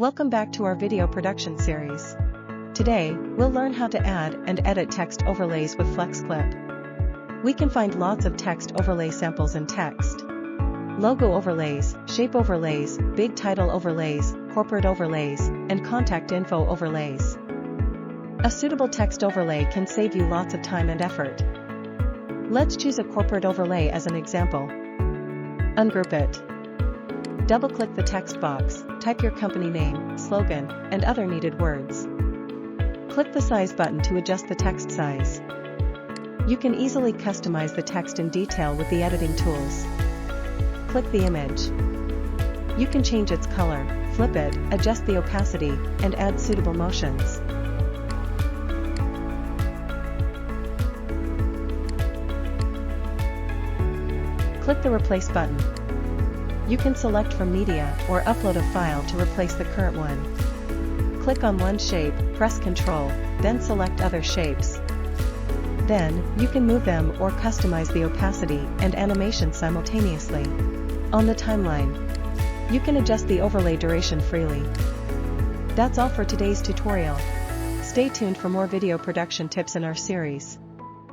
Welcome back to our video production series. Today, we'll learn how to add and edit text overlays with FlexClip. We can find lots of text overlay samples in text. Logo overlays, shape overlays, big title overlays, corporate overlays, and contact info overlays. A suitable text overlay can save you lots of time and effort. Let's choose a corporate overlay as an example. Ungroup it. Double-click the text box, type your company name, slogan, and other needed words. Click the size button to adjust the text size. You can easily customize the text in detail with the editing tools. Click the image. You can change its color, flip it, adjust the opacity, and add suitable motions. Click the Replace button. You can select from media or upload a file to replace the current one. Click on one shape, press Ctrl, then select other shapes. Then, you can move them or customize the opacity and animation simultaneously. On the timeline, you can adjust the overlay duration freely. That's all for today's tutorial. Stay tuned for more video production tips in our series.